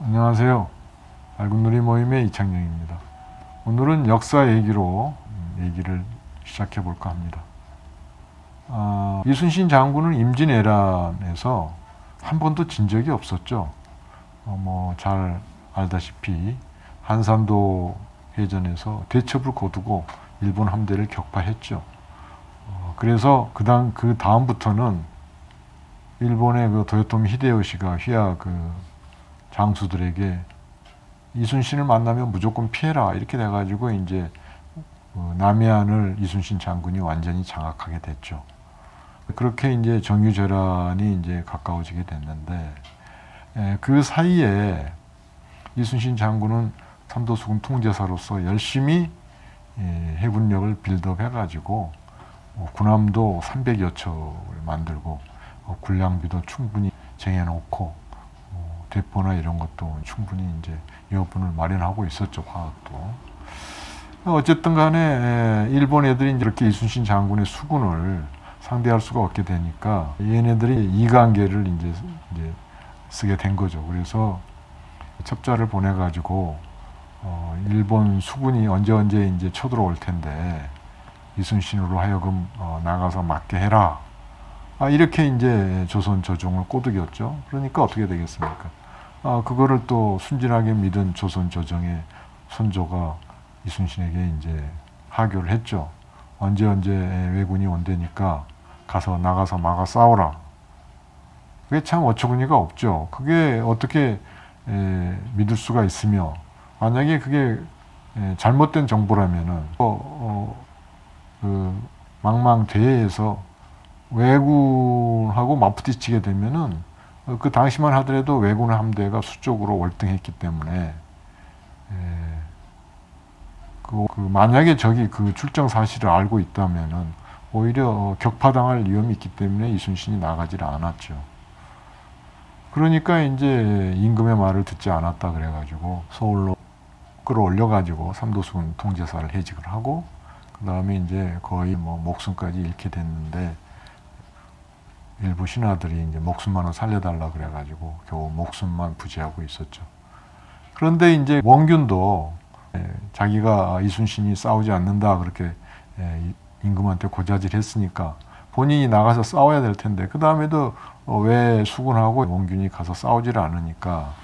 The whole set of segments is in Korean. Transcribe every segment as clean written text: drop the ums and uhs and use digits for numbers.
안녕하세요. 밝은 누리 모임의 이창영입니다. 오늘은 역사 얘기로 얘기를 시작해 볼까 합니다. 이순신 장군은 임진왜란에서 한 번도 진 적이 없었죠. 잘 알다시피 한산도 해전에서 대첩을 거두고 일본 함대를 격파했죠. 그래서 그 다음부터는 일본의 그 도요토미 히데요시가 휘하 장수들에게 이순신을 만나면 무조건 피해라 이렇게 돼가지고 이제 남해안을 이순신 장군이 완전히 장악하게 됐죠. 그렇게 이제 정유재란이 이제 가까워지게 됐는데 그 사이에 이순신 장군은 삼도수군 통제사로서 열심히 해군력을 빌드업해가지고 군함도 300여 척을 만들고 군량비도 충분히 쟁여놓고 대포나 이런 것도 충분히 이제 여분을 마련하고 있었죠. 화학도. 어쨌든 간에 일본 애들이 이렇게 이순신 장군의 수군을 상대할 수가 없게 되니까 얘네들이 이강계를 이제 쓰게 된 거죠. 그래서 첩자를 보내가지고 일본 수군이 언제 이제 쳐들어올 텐데 이순신으로 하여금 나가서 맞게 해라. 이렇게 이제 조선 조정을 꼬드겼죠. 그러니까 어떻게 되겠습니까? 그거를 또 순진하게 믿은 조선 조정의 선조가 이순신에게 이제 하교를 했죠. 언제 왜군이 온다니까 나가서 막아 싸워라. 그게 참 어처구니가 없죠. 그게 어떻게 믿을 수가 있으며 만약에 그게 잘못된 정보라면은 그 망망대해에서 왜군하고 맞부딪히게 되면은 그 당시만 하더라도 왜군 함대가 수적으로 월등했기 때문에 만약에 적이 그 출정 사실을 알고 있다면은 오히려 격파당할 위험이 있기 때문에 이순신이 나가지를 않았죠. 그러니까 이제 임금의 말을 듣지 않았다 그래가지고 서울로 끌어올려가지고 삼도수군 통제사를 해직을 하고 그 다음에 이제 거의 목숨까지 잃게 됐는데 일부 신하들이 이제 목숨만을 살려달라 그래가지고 겨우 목숨만 부지하고 있었죠. 그런데 이제 원균도 자기가 이순신이 싸우지 않는다 그렇게 임금한테 고자질했으니까 본인이 나가서 싸워야 될 텐데 그 다음에도 왜 수군하고 원균이 가서 싸우지를 않으니까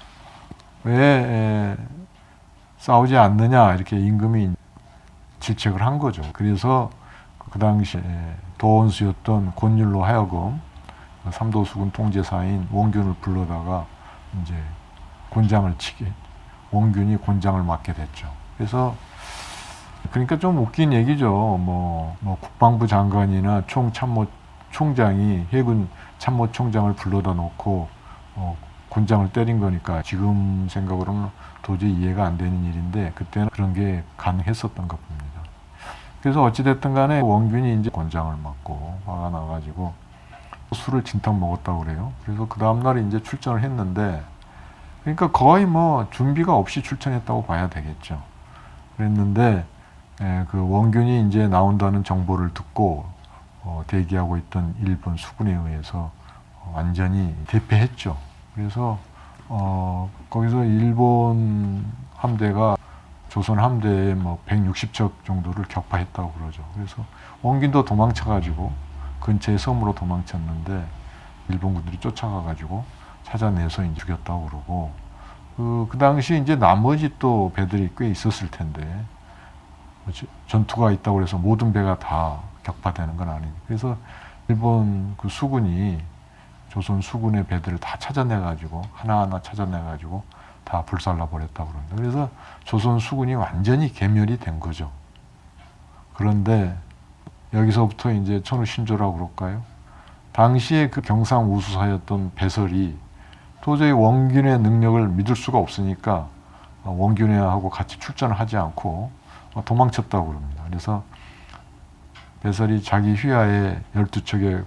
왜 싸우지 않느냐 이렇게 임금이 질책을 한 거죠. 그래서 그 당시에 도원수였던 권율로 하여금 삼도수군 통제사인 원균을 불러다가 이제 원균이 곤장을 맡게 됐죠. 그래서 그러니까 좀 웃긴 얘기죠. 국방부 장관이나 총장이 해군 참모총장을 불러다 놓고 곤장을 때린 거니까 지금 생각으로는 도저히 이해가 안 되는 일인데 그때는 그런 게 가능했었던 것 봅니다. 그래서 어찌됐든 간에 원균이 이제 곤장을 맞고 화가 나가지고 술을 진탕 먹었다고 그래요. 그래서 그 다음날 이제 출전을 했는데 그러니까 거의 준비가 없이 출전했다고 봐야 되겠죠. 그랬는데 그 원균이 이제 나온다는 정보를 듣고 대기하고 있던 일본 수군에 의해서 완전히 대패했죠. 그래서 거기서 일본 함대가 조선 함대의 160척 정도를 격파했다고 그러죠. 그래서 원균도 도망쳐가지고 근처의 섬으로 도망쳤는데 일본군들이 쫓아가가지고 찾아내서 이제 죽였다고 그러고 그 당시 이제 나머지 또 배들이 꽤 있었을 텐데 전투가 있다고 해서 모든 배가 다 격파되는 건 아니니까 그래서 일본 그 수군이 조선 수군의 배들을 다 찾아내가지고 하나하나 찾아내가지고 다 불살라 버렸다고 그럽니다. 그래서 조선 수군이 완전히 괴멸이 된 거죠. 그런데 여기서부터 이제 천우신조라고 그럴까요? 당시에 그 경상우수사였던 배설이 도저히 원균의 능력을 믿을 수가 없으니까 원균하고 같이 출전을 하지 않고 도망쳤다고 그럽니다. 그래서 배설이 자기 휘하에 12척의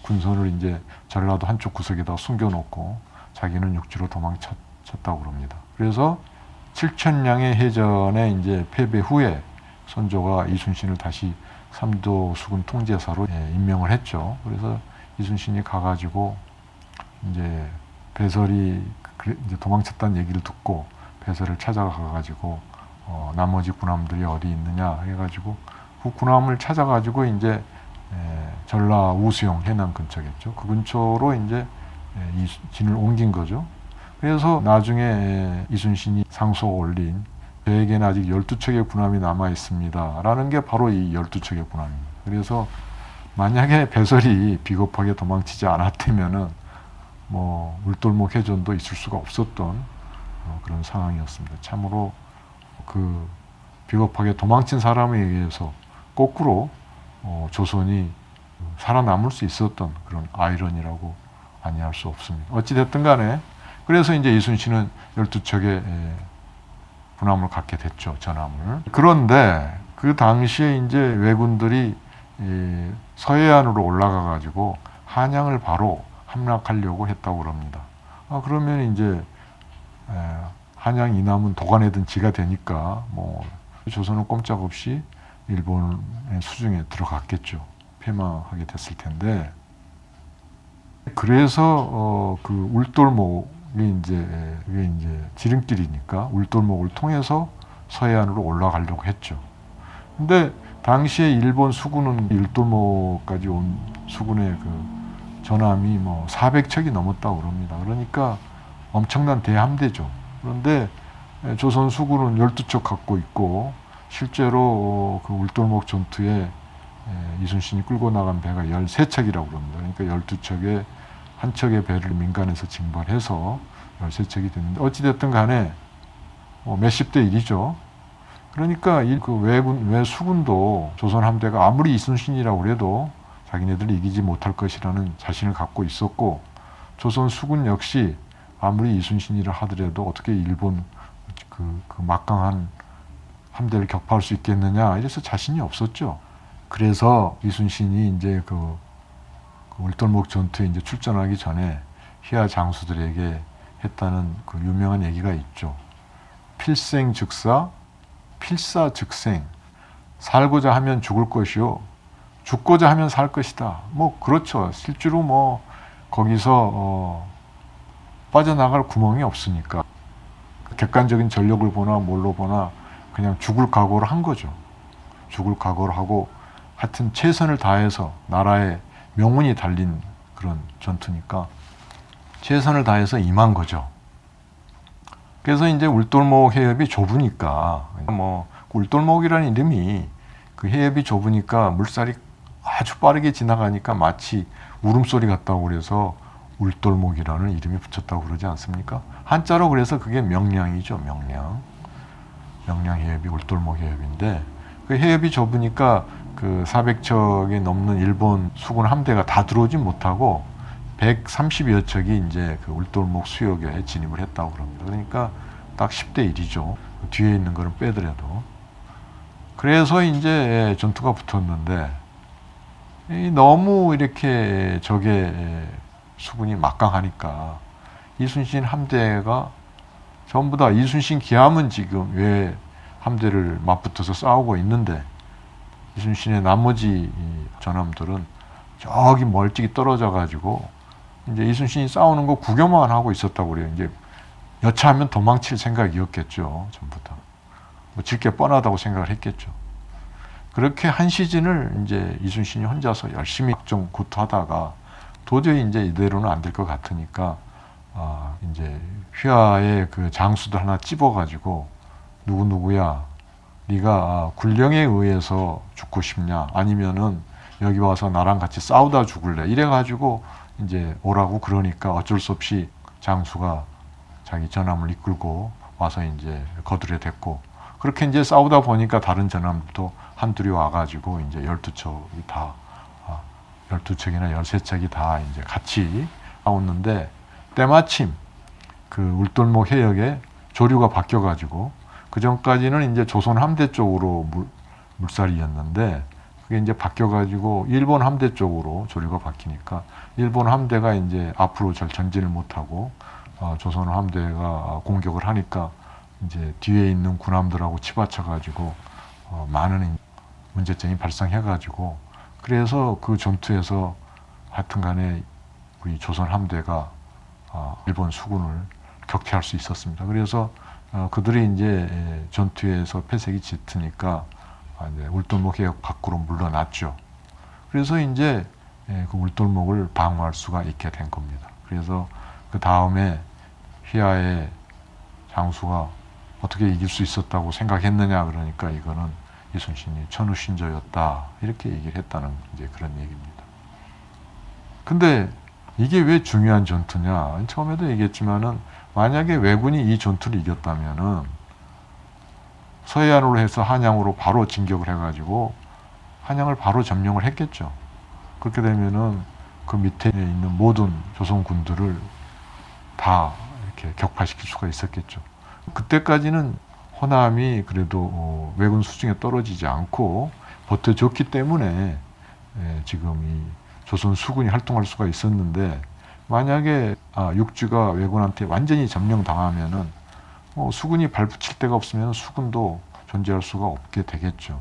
군선을 이제 전라도 한쪽 구석에다 숨겨놓고 자기는 육지로 도망쳤다고 그럽니다. 그래서 7천량의 해전에 이제 패배 후에 선조가 이순신을 다시 삼도수군 통제사로 임명을 했죠. 그래서 이순신이 가가지고 이제 배설이 이제 도망쳤다는 얘기를 듣고 배설을 찾아가가지고 나머지 군함들이 어디 있느냐 해가지고 그 군함을 찾아가지고 이제 전라 우수용 해남 근처겠죠. 그 근처로 이제 이순신을 옮긴 거죠. 그래서 나중에 이순신이 상소가 올린 저에게는 아직 12척의 군함이 남아 있습니다 라는 게 바로 이 12척의 군함입니다. 그래서 만약에 배설이 비겁하게 도망치지 않았다면은 뭐 울돌목 해전도 있을 수가 없었던 그런 상황이었습니다. 참으로 그 비겁하게 도망친 사람에 의해서 거꾸로 조선이 살아남을 수 있었던 그런 아이러니라고 아니할 수 없습니다. 어찌됐든 간에 그래서 이제 이순신은 12척의 군함을 갖게 됐죠. 전함을. 그런데 그 당시에 이제 왜군들이 서해안으로 올라가 가지고 한양을 바로 함락하려고 했다고 그럽니다. 그러면 이제 한양 이남은 도가내든 지가 되니까 뭐 조선은 꼼짝없이 일본의 수중에 들어갔겠죠. 패망하게 됐을 텐데 그래서 그 울돌목이 이제 그게 이제 지름길이니까 울돌목을 통해서 서해안으로 올라가려고 했죠. 근데 당시에 일본 수군은 울돌목까지 온 수군의 그 전함이 뭐 400척이 넘었다고 그럽니다. 그러니까 엄청난 대함대죠. 그런데 조선 수군은 12척 갖고 있고 실제로 그 울돌목 전투에 이순신이 끌고 나간 배가 13척이라고 그럽니다. 그러니까 12척에 한 척의 배를 민간에서 징발해서 13척이 됐는데 어찌됐든 간에 몇십 대 1이죠. 그러니까 그 왜수군도 조선 함대가 아무리 이순신이라고 그래도 자기네들을 이기지 못할 것이라는 자신을 갖고 있었고 조선 수군 역시 아무리 이순신이라 하더라도 어떻게 일본 그 막강한 함대를 격파할 수 있겠느냐 이래서 자신이 없었죠. 그래서 이순신이 이제 그 울돌목 전투에 이제 출전하기 전에 휘하 장수들에게 했다는 그 유명한 얘기가 있죠. 필생즉사, 필사즉생. 살고자 하면 죽을 것이요, 죽고자 하면 살 것이다. 뭐 그렇죠. 실제로 뭐 거기서 빠져나갈 구멍이 없으니까 객관적인 전력을 보나 뭘로 보나 그냥 죽을 각오를 한 거죠. 죽을 각오를 하고 하여튼 최선을 다해서 나라의 명운이 달린 그런 전투니까 최선을 다해서 임한 거죠. 그래서 이제 울돌목 해협이 좁으니까 뭐 울돌목이라는 이름이 그 해협이 좁으니까 물살이 아주 빠르게 지나가니까 마치 울음소리 같다고 그래서 울돌목이라는 이름이 붙였다고 그러지 않습니까? 한자로 그래서 그게 명량이죠. 명량 해협이 울돌목 해협인데 그 해협이 좁으니까 그 400척이 넘는 일본 수군 함대가 다 들어오지 못하고 130여 척이 이제 그 울돌목 수역에 진입을 했다고 그럽니다. 그러니까 딱 10대 1이죠. 뒤에 있는 거는 빼더라도. 그래서 이제 전투가 붙었는데 너무 이렇게 적의 수군이 막강하니까 이순신 함대가 전부 다 이순신 기함은 지금 왜 함대를 맞붙어서 싸우고 있는데 이순신의 나머지 전함들은 저기 멀찍이 떨어져 가지고 이제 이순신이 싸우는 거 구경만 하고 있었다고 그래요. 이제 여차하면 도망칠 생각이었겠죠. 전부 다. 뭐 질 게 뻔하다고 생각을 했겠죠. 그렇게 한 시즌을 이제 이순신이 혼자서 열심히 좀 구토하다가 도저히 이제 이대로는 안 될 것 같으니까 이제 휘하의 그 장수들 하나 찝어가지고 누구야 네가 군령에 의해서 죽고 싶냐 아니면은 여기 와서 나랑 같이 싸우다 죽을래 이래가지고 이제 오라고 그러니까 어쩔 수 없이 장수가 자기 전함을 이끌고 와서 이제 거두려 됐고 그렇게 이제 싸우다 보니까 다른 전함도 한둘이 와가지고 이제 12척이 다 12척이나 13척이 다 이제 같이 싸웠는데 때마침 그 울돌목 해역에 조류가 바뀌어가지고 그 전까지는 이제 조선 함대 쪽으로 물살이었는데 그게 이제 바뀌어가지고 일본 함대 쪽으로 조류가 바뀌니까 일본 함대가 이제 앞으로 잘 전진을 못하고 조선 함대가 공격을 하니까 이제 뒤에 있는 군함들하고 치받쳐가지고 많은 문제점이 발생해가지고 그래서 그 전투에서 하여튼간에 우리 조선 함대가 일본 수군을 격퇴할 수 있었습니다. 그래서 그들이 이제 전투에서 패색이 짙으니까 이제 울돌목 해역 밖으로 물러났죠. 그래서 이제 그 울돌목을 방어할 수가 있게 된 겁니다. 그래서 그 다음에 휘하의 장수가 어떻게 이길 수 있었다고 생각했느냐, 그러니까 이거는 이순신이 천우신조였다, 이렇게 얘기를 했다는 이제 그런 얘기입니다. 근데 이게 왜 중요한 전투냐? 처음에도 얘기했지만은 만약에 왜군이 이 전투를 이겼다면은 서해안으로 해서 한양으로 바로 진격을 해가지고 한양을 바로 점령을 했겠죠. 그렇게 되면은 그 밑에 있는 모든 조선 군들을 다 이렇게 격파시킬 수가 있었겠죠. 그때까지는 호남이 그래도 왜군 수중에 떨어지지 않고 버텨줬기 때문에 지금 이 조선 수군이 활동할 수가 있었는데, 만약에 육지가 왜군한테 완전히 점령당하면은 수군이 발붙일 데가 없으면 수군도 존재할 수가 없게 되겠죠.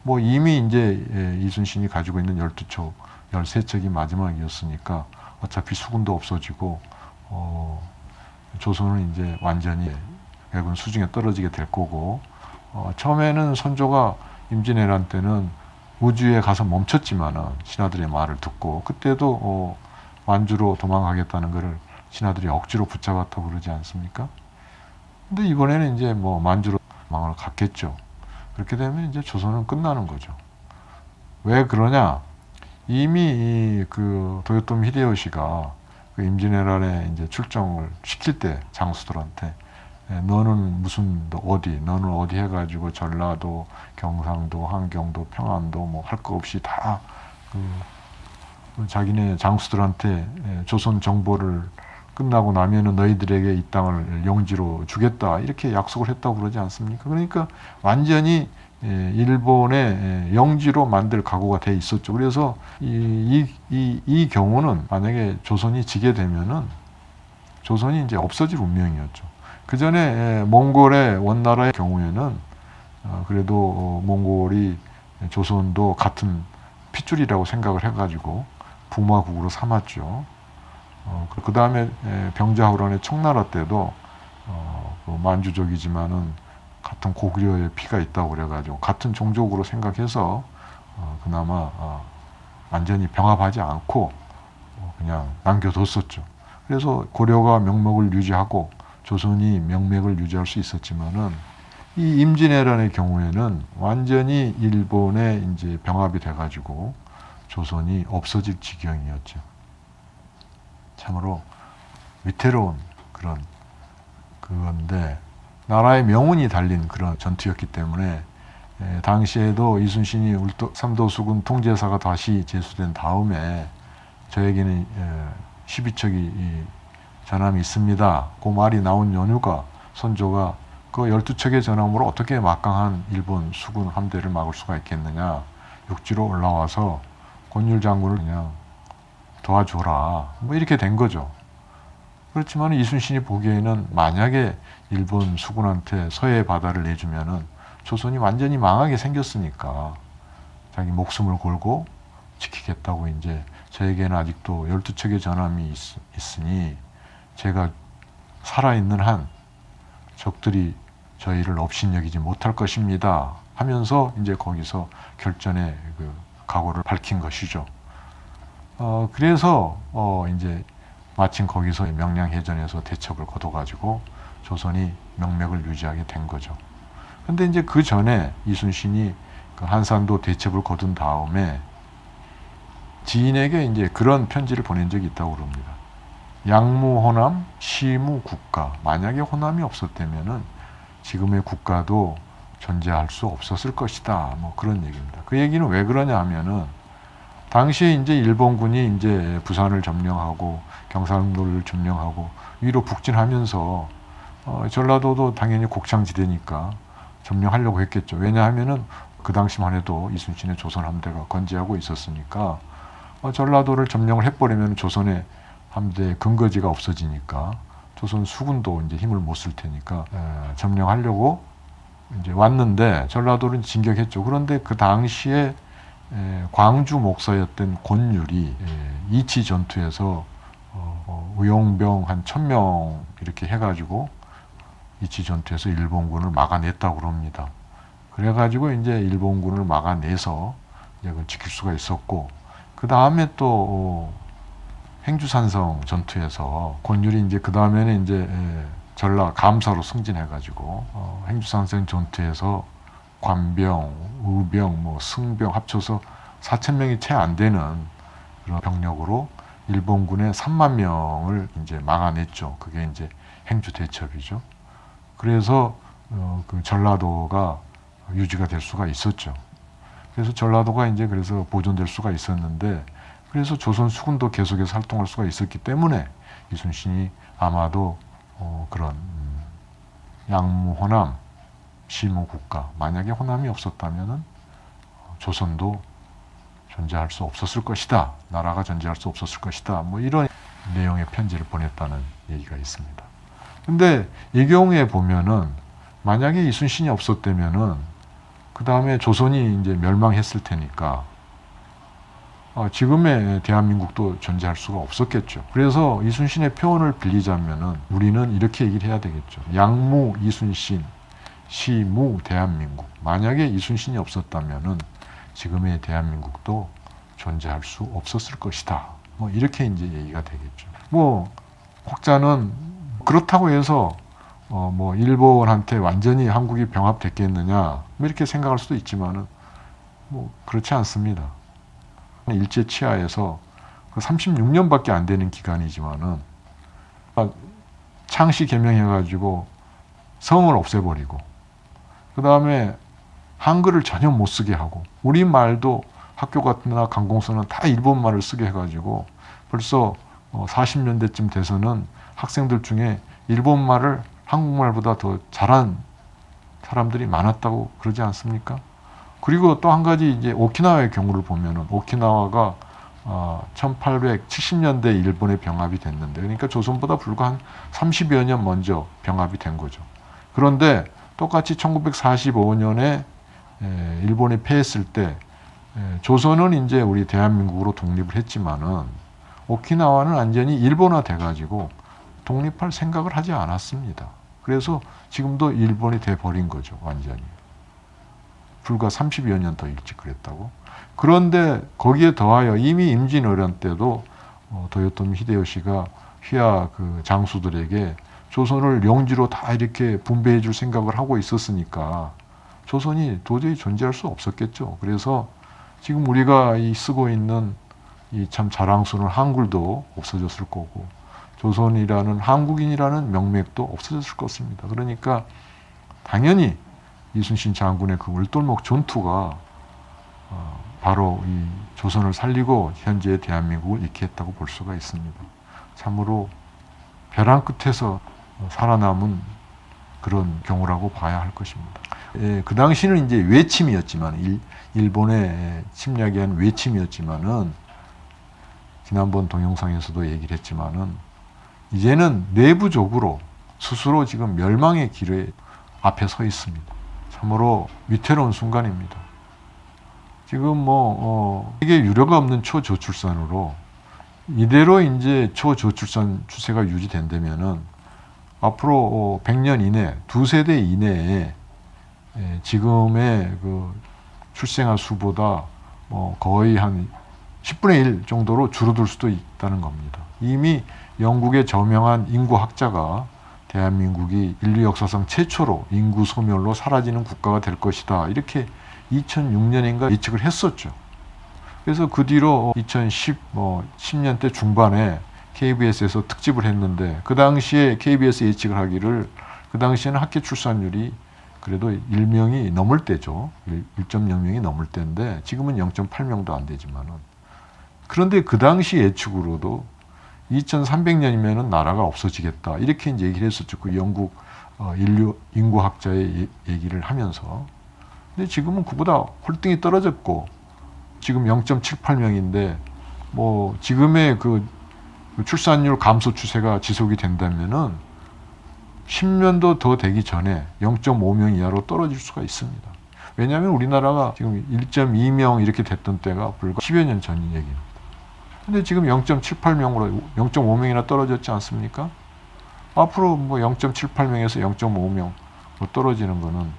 뭐 이미 이제 이순신이 가지고 있는 12척, 13척이 마지막이었으니까 어차피 수군도 없어지고 조선은 이제 완전히 왜군 수중에 떨어지게 될 거고, 처음에는 선조가 임진왜란 때는 우주에 가서 멈췄지만은 신하들의 말을 듣고, 그때도 만주로 도망가겠다는 것을 신하들이 억지로 붙잡았다고 그러지 않습니까? 근데 이번에는 이제 뭐 만주로 도망을 갔겠죠. 그렇게 되면 이제 조선은 끝나는 거죠. 왜 그러냐? 이미 그 도요토미 히데요시가 그 임진왜란에 이제 출정을 시킬 때 장수들한테 너는 무슨 어디, 너는 어디 해가지고 전라도, 경상도, 한경도, 평안도 뭐 할 거 없이 다 자기네 장수들한테 조선 정보를 끝나고 나면은 너희들에게 이 땅을 영지로 주겠다, 이렇게 약속을 했다고 그러지 않습니까? 그러니까 완전히 일본의 영지로 만들 각오가 돼 있었죠. 그래서 이 경우는 만약에 조선이 지게 되면은 조선이 이제 없어질 운명이었죠. 그 전에 몽골의 원나라의 경우에는 그래도 몽골이 조선도 같은 핏줄이라고 생각을 해가지고 부마국으로 삼았죠. 그 다음에 병자호란의 청나라 때도 그 만주족이지만은 같은 고구려의 피가 있다고 그래가지고 같은 종족으로 생각해서 그나마 완전히 병합하지 않고 그냥 남겨뒀었죠. 그래서 고려가 명목을 유지하고 조선이 명맥을 유지할 수 있었지만은 이 임진왜란의 경우에는 완전히 일본에 이제 병합이 돼가지고 조선이 없어질 지경이었죠. 참으로 위태로운 그런 그건데, 나라의 명운이 달린 그런 전투였기 때문에 당시에도 이순신이 삼도수군 통제사가 다시 제수된 다음에 저에게는 12척이 전함이 있습니다. 그 말이 나온 연유가 선조가 그 12척의 전함으로 어떻게 막강한 일본 수군 함대를 막을 수가 있겠느냐, 육지로 올라와서 권율 장군을 그냥 도와줘라, 뭐 이렇게 된 거죠. 그렇지만 이순신이 보기에는 만약에 일본 수군한테 서해 바다를 내주면은 조선이 완전히 망하게 생겼으니까 자기 목숨을 걸고 지키겠다고, 이제 저에게는 아직도 12척의 전함이 있으니 제가 살아있는 한 적들이 저희를 업신여기지 못할 것입니다 하면서 이제 거기서 결전의 그 각오를 밝힌 것이죠. 그래서 이제 마침 거기서 명량해전에서 대첩을 거둬가지고 조선이 명맥을 유지하게 된 거죠. 근데 이제 그 전에 이순신이 그 한산도 대첩을 거둔 다음에 지인에게 이제 그런 편지를 보낸 적이 있다고 그럽니다. 양무 호남, 시무 국가. 만약에 호남이 없었다면은 지금의 국가도 존재할 수 없었을 것이다, 뭐 그런 얘기입니다. 그 얘기는 왜 그러냐 하면은 당시에 이제 일본군이 이제 부산을 점령하고 경상도를 점령하고 위로 북진하면서 전라도도 당연히 곡창지대니까 점령하려고 했겠죠. 왜냐하면은 그 당시만 해도 이순신의 조선 함대가 건재하고 있었으니까 전라도를 점령을 해버리면 조선의 함대 근거지가 없어지니까 조선 수군도 이제 힘을 못 쓸 테니까 점령하려고 이제 왔는데 전라도는 진격했죠. 그런데 그 당시에 광주 목사였던 권율이 이치 전투에서 의용병 한 1000명 이렇게 해가지고 이치 전투에서 일본군을 막아냈다고 그럽니다. 그래가지고 이제 일본군을 막아내서 이제 그걸 지킬 수가 있었고, 그 다음에 또 행주산성 전투에서 권율이 이제 그 다음에는 이제 전라 감사로 승진해가지고 행주산성 전투에서 관병, 의병, 뭐 승병 합쳐서 4,000명이 채 안 되는 그런 병력으로 일본군의 3만 명을 이제 막아냈죠. 그게 이제 행주 대첩이죠. 그래서 그 전라도가 유지가 될 수가 있었죠. 그래서 전라도가 이제 그래서 보존될 수가 있었는데, 그래서 조선 수군도 계속해서 활동할 수가 있었기 때문에 이순신이 아마도 그런 양무, 호남, 시무 국가, 만약에 호남이 없었다면은 조선도 존재할 수 없었을 것이다. 나라가 존재할 수 없었을 것이다. 뭐 이런 내용의 편지를 보냈다는 얘기가 있습니다. 근데 이 경우에 보면은 만약에 이순신이 없었다면은 그 다음에 조선이 이제 멸망했을 테니까 지금의 대한민국도 존재할 수가 없었겠죠. 그래서 이순신의 표현을 빌리자면은 우리는 이렇게 얘기를 해야 되겠죠. 양무 이순신, 시무 대한민국. 만약에 이순신이 없었다면은 지금의 대한민국도 존재할 수 없었을 것이다. 뭐 이렇게 이제 얘기가 되겠죠. 뭐 혹자는 그렇다고 해서 뭐 일본한테 완전히 한국이 병합됐겠느냐 뭐 이렇게 생각할 수도 있지만은 뭐 그렇지 않습니다. 일제 치하에서 36년밖에 안 되는 기간이지만은 창씨 개명해가지고 성을 없애버리고 그 다음에 한글을 전혀 못 쓰게 하고 우리말도 학교 같은 데나 관공서는 다 일본말을 쓰게 해가지고 벌써 40년대쯤 돼서는 학생들 중에 일본말을 한국말보다 더 잘한 사람들이 많았다고 그러지 않습니까? 그리고 또 한 가지 이제 오키나와의 경우를 보면은 오키나와가 1870년대 일본에 병합이 됐는데, 그러니까 조선보다 불과 한 30여 년 먼저 병합이 된 거죠. 그런데 똑같이 1945년에 일본이 패했을 때 조선은 이제 우리 대한민국으로 독립을 했지만은 오키나와는 완전히 일본화 돼가지고 독립할 생각을 하지 않았습니다. 그래서 지금도 일본이 돼버린 거죠, 완전히. 불과 30여 년 더 일찍 그랬다고. 그런데 거기에 더하여 이미 임진왜란 때도 도요토미 히데요시가 휘하 그 장수들에게 조선을 영지로 다 이렇게 분배해 줄 생각을 하고 있었으니까 조선이 도저히 존재할 수 없었겠죠. 그래서 지금 우리가 쓰고 있는 이 참 자랑스러운 한글도 없어졌을 거고 조선이라는 한국인이라는 명맥도 없어졌을 것입니다. 그러니까 당연히 이순신 장군의 그 울돌목 전투가 바로 이 조선을 살리고 현재의 대한민국을 잃게 했다고 볼 수가 있습니다. 참으로 벼랑 끝에서 살아남은 그런 경우라고 봐야 할 것입니다. 그 당시는 이제 외침이었지만 일본의 침략에 의한 외침이었지만은 지난번 동영상에서도 얘기를 했지만은 이제는 내부적으로 스스로 지금 멸망의 길에 앞에 서 있습니다. 참으로 위태로운 순간입니다. 지금 이게 유례가 없는 초저출산으로 이대로 이제 초저출산 추세가 유지된다면은 앞으로 100년 이내, 두세 대 이내에 지금의 그 출생아 수보다 거의 한 10분의 1 정도로 줄어들 수도 있다는 겁니다. 이미 영국의 저명한 인구학자가 대한민국이 인류 역사상 최초로 인구 소멸로 사라지는 국가가 될 것이다. 이렇게 2006년인가 예측을 했었죠. 그래서 그 뒤로 10년대 중반에 KBS에서 특집을 했는데 그 당시에 KBS 예측을 하기를 그 당시에는 학교 출산율이 그래도 1명이 넘을 때죠. 1.0명이 넘을 때인데 지금은 0.8명도 안 되지만은 그런데 그 당시 예측으로도 2300년이면은 나라가 없어지겠다. 이렇게 이제 얘기를 했었죠. 그 영국 인구학자의 얘기를 하면서. 근데 지금은 그보다 홀등이 떨어졌고, 지금 0.78명인데, 지금의 그 출산율 감소 추세가 지속이 된다면은 10년도 더 되기 전에 0.5명 이하로 떨어질 수가 있습니다. 왜냐하면 우리나라가 지금 1.2명 이렇게 됐던 때가 불과 10여 년 전 얘기입니다. 근데 지금 0.78명으로 0.5명이나 떨어졌지 않습니까? 앞으로 뭐 0.78명에서 0.5명 떨어지는 거는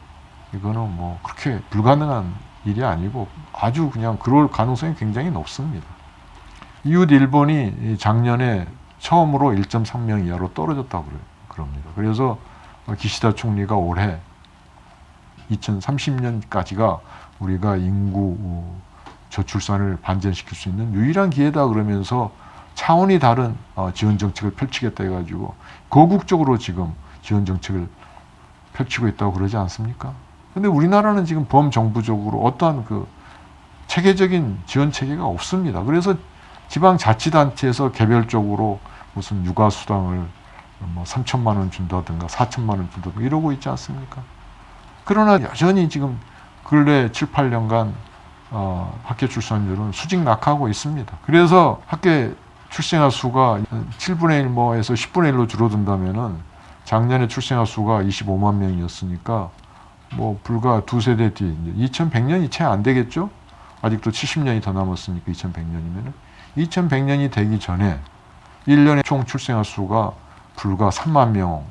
이거는 뭐 그렇게 불가능한 일이 아니고 아주 그냥 그럴 가능성이 굉장히 높습니다. 이웃 일본이 작년에 처음으로 1.3명 이하로 떨어졌다고 그럽니다. 그래서 기시다 총리가 올해 2030년까지가 우리가 인구 저출산을 반전시킬 수 있는 유일한 기회다 그러면서 차원이 다른 지원 정책을 펼치겠다 해가지고 거국적으로 지금 지원 정책을 펼치고 있다고 그러지 않습니까? 근데 우리나라는 지금 범정부적으로 어떠한 그 체계적인 지원 체계가 없습니다. 그래서 지방자치단체에서 개별적으로 무슨 육아수당을 뭐 3천만 원 준다든가 4천만 원 준다든가 이러고 있지 않습니까? 그러나 여전히 지금 근래 7, 8년간 학교 출산율은 수직 낙하하고 있습니다. 그래서 학교 출생아 수가 7분의 1 뭐에서 10분의 1로 줄어든다면은 작년에 출생아 수가 25만 명이었으니까 뭐 불과 두 세대 뒤 2100년이 채 안 되겠죠? 아직도 70년이 더 남았으니까 2100년이면은 2100년이 되기 전에 1년에 총 출생아 수가 불과 3만 명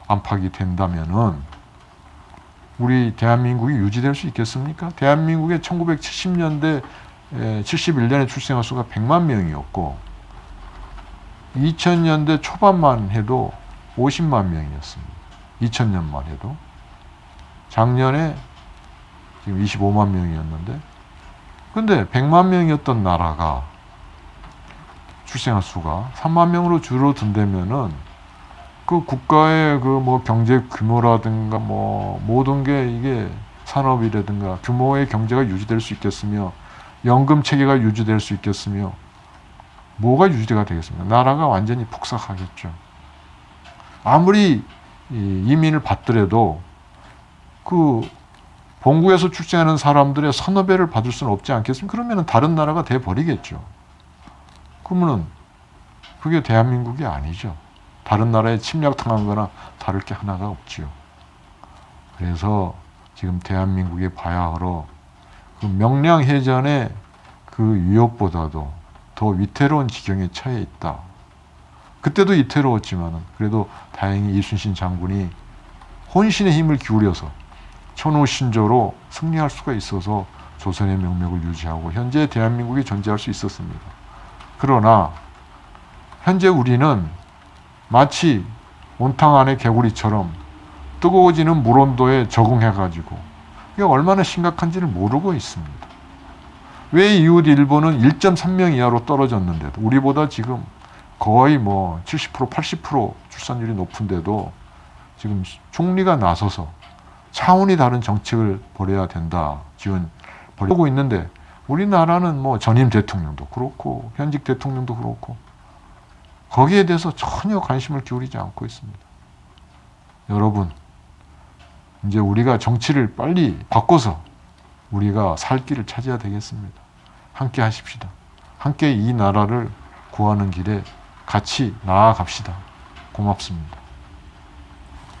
안팎이 된다면은 우리 대한민국이 유지될 수 있겠습니까? 대한민국의 1970년대 71년에 출생아 수가 100만 명이었고 2000년대 초반만 해도 50만 명이었습니다. 2000년만 해도. 작년에 지금 25만 명이었는데 근데 100만 명이었던 나라가 출생아 수가 3만 명으로 줄어든다면은 그 국가의 그 뭐 경제 규모라든가 뭐 모든 게 이게 산업이라든가 규모의 경제가 유지될 수 있겠으며 연금 체계가 유지될 수 있겠으며 뭐가 유지가 되겠습니까? 나라가 완전히 폭삭하겠죠. 아무리 이민을 받더라도 그 본국에서 출생하는 사람들의 선호배를 받을 수는 없지 않겠습니까? 그러면 다른 나라가 돼 버리겠죠. 그러면은 그게 대한민국이 아니죠. 다른 나라에 침략당한 거나 다를 게 하나가 없지요. 그래서 지금 대한민국의 바야흐로 그 명량해전의 그 위협보다도 더 위태로운 지경에 처해 있다. 그때도 위태로웠지만은 그래도 다행히 이순신 장군이 혼신의 힘을 기울여서 천우신조로 승리할 수가 있어서 조선의 명맥을 유지하고 현재 대한민국이 존재할 수 있었습니다. 그러나 현재 우리는 마치 온탕 안의 개구리처럼 뜨거워지는 물온도에 적응해가지고 이게 얼마나 심각한지를 모르고 있습니다. 왜 이웃 일본은 1.3명 이하로 떨어졌는데도 우리보다 지금 거의 뭐 70%, 80% 출산율이 높은데도 지금 총리가 나서서 차원이 다른 정책을 벌여야 된다. 지원 벌이고 있는데 우리나라는 뭐 전임 대통령도 그렇고 현직 대통령도 그렇고 거기에 대해서 전혀 관심을 기울이지 않고 있습니다. 여러분, 이제 우리가 정치를 빨리 바꿔서 우리가 살 길을 찾아야 되겠습니다. 함께 하십시다. 함께 이 나라를 구하는 길에 같이 나아갑시다. 고맙습니다.